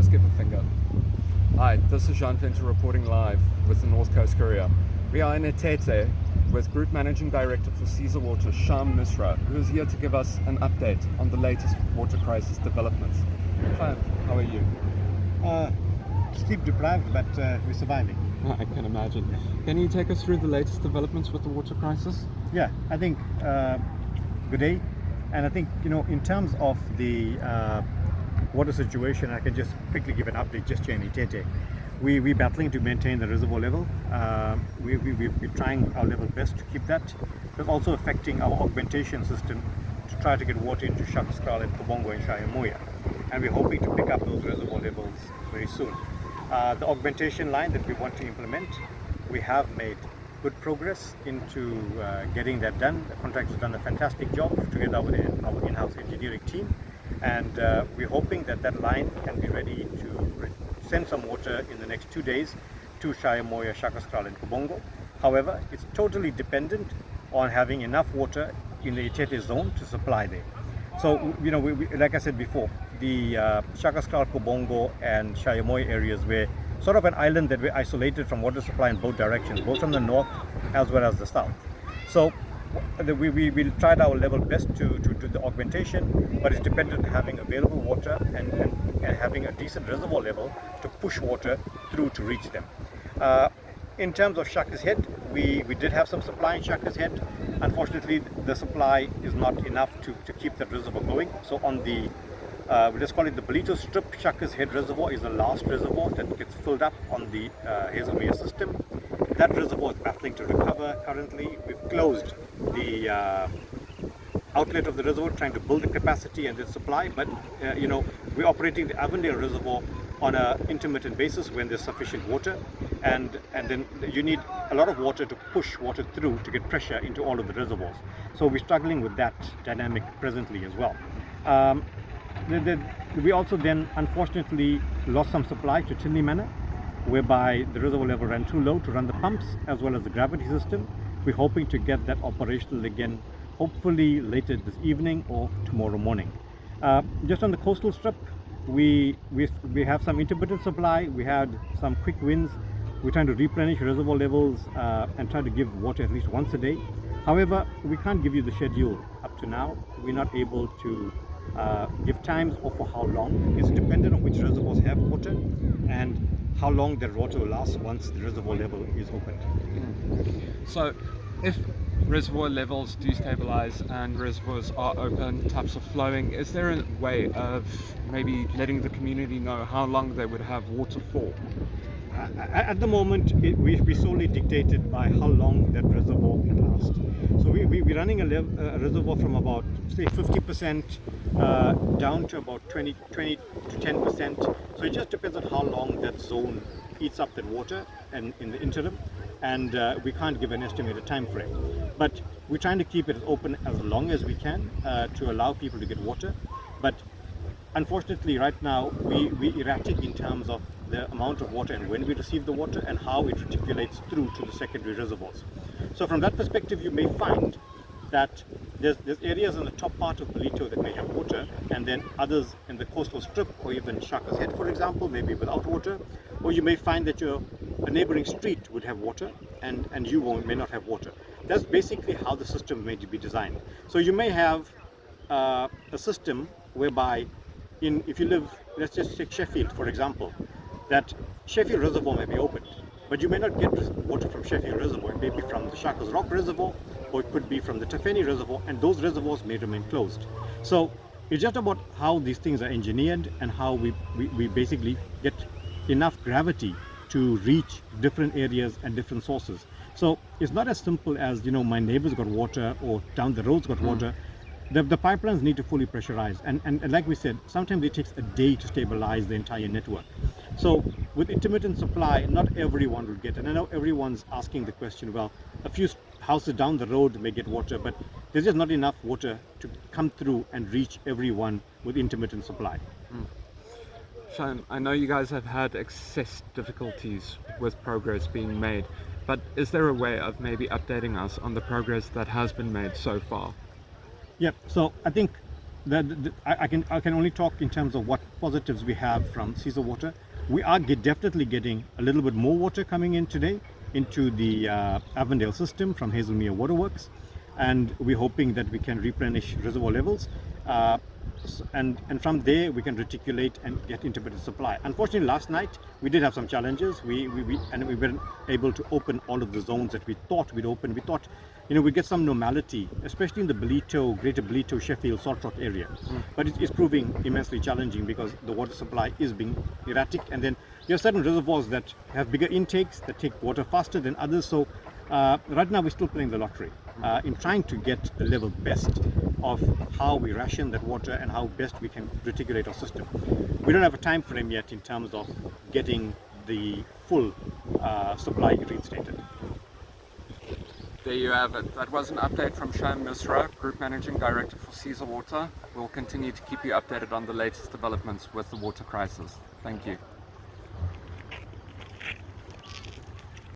just give a finger. Hi, this is Shyam Misra reporting live with the North Coast Courier. We are in Etete with Group Managing Director for Siza Water, Shyam Misra, who is here to give us an update on the latest water crisis developments. Shyam, how are you? Sleep deprived, but we're surviving. I can imagine. Can you take us through the latest developments with the water crisis? Yeah, I think good day. And I think, in terms of the water situation, I can just quickly give an update just here in Itete. We're battling to maintain the reservoir level. We're trying our level best to keep that. It's also affecting our augmentation system to try to get water into Shakascal and Kobongo and Shayamoya. And we're hoping to pick up those reservoir levels very soon. The augmentation line that we want to implement, we have made good progress into getting that done. The contractor has done a fantastic job together with our in-house engineering team, and we're hoping that that line can be ready to send some water in the next 2 days to Shayamoya, Shakascal and Kobongo. However, it's totally dependent on having enough water in the Itete zone to supply there. So, we, like I said before, the Shakascal, Kobongo and Shayamoya areas were sort of an island that we're isolated from water supply in both directions, both from the north as well as the south. So we tried our level best to do the augmentation, but it's dependent on having available water and having a decent reservoir level to push water through to reach them. In terms of Shaka's Head, we did have some supply in Shaka's Head. Unfortunately, the supply is not enough to keep that reservoir going. So on the we just call it the Belito Strip, Shaka's Head Reservoir is the last reservoir that gets filled up on the Hazelmere system. That reservoir is battling to recover currently. We've closed the outlet of the reservoir, trying to build the capacity and the supply, but we're operating the Avondale Reservoir on an intermittent basis when there's sufficient water, and then you need a lot of water to push water through to get pressure into all of the reservoirs. So we're struggling with that dynamic presently as well. We also then unfortunately lost some supply to Tinley Manor, whereby the reservoir level ran too low to run the pumps as well as the gravity system. We're hoping to get that operational again, hopefully later this evening or tomorrow morning. Just on the coastal strip, we have some intermittent supply. We had some quick wins. We're trying to replenish reservoir levels and try to give water at least once a day. However, we can't give you the schedule up to now. We're not able to give times or for how long. It's dependent on which reservoirs have water and how long the water will last once the reservoir level is opened. So if reservoir levels do stabilize and reservoirs are open, taps are flowing, is there a way of maybe letting the community know how long they would have water for? At the moment, we're solely dictated by how long that reservoir can last. So we're running a reservoir from about, say, 50% down to about 20 to 10%. So it just depends on how long that zone eats up that water and in the interim. And we can't give an estimated time frame. But we're trying to keep it open as long as we can to allow people to get water. But unfortunately, right now, we're erratic in terms of the amount of water and when we receive the water and how it reticulates through to the secondary reservoirs. So from that perspective, you may find that there's areas in the top part of Belito that may have water, and then others in the coastal strip or even Shaka's Head, for example, maybe without water. Or you may find that a neighboring street would have water and you may not have water. That's basically how the system may be designed. So you may have a system whereby if you live, let's just take Sheffield, for example, that Sheffield Reservoir may be opened, but you may not get water from Sheffield Reservoir. It may be from the Shakas Rock Reservoir, or it could be from the Tafeni Reservoir, and those reservoirs may remain closed. So it's just about how these things are engineered and how we basically get enough gravity to reach different areas and different sources. So it's not as simple as, my neighbor's got water or down the road's got water. The pipelines need to fully pressurize, and like we said, sometimes it takes a day to stabilize the entire network. So with intermittent supply, not everyone will get it. And I know everyone's asking the question, well, a few houses down the road may get water, but there's just not enough water to come through and reach everyone with intermittent supply. Shyam, I know you guys have had access difficulties with progress being made, but is there a way of maybe updating us on the progress that has been made so far? Yeah, so I think I can only talk in terms of what positives we have from Siza Water. We are definitely getting a little bit more water coming in today into the Avondale system from Hazelmere Waterworks, and we're hoping that we can replenish reservoir levels. And from there we can reticulate and get intermittent supply. Unfortunately, last night we did have some challenges. We weren't able to open all of the zones that we thought we'd open. We thought, we'd get some normality, especially in the Greater Ballito, Sheffield, Salt Rock area. But it is proving immensely challenging because the water supply is being erratic, and then you have certain reservoirs that have bigger intakes that take water faster than others. So right now we're still playing the lottery in trying to get the level best of how we ration that water and how best we can reticulate our system. We don't have a time frame yet in terms of getting the full supply reinstated. There you have it. That was an update from Shyam Misra, Group Managing Director for Siza Water. We'll continue to keep you updated on the latest developments with the water crisis. Thank you.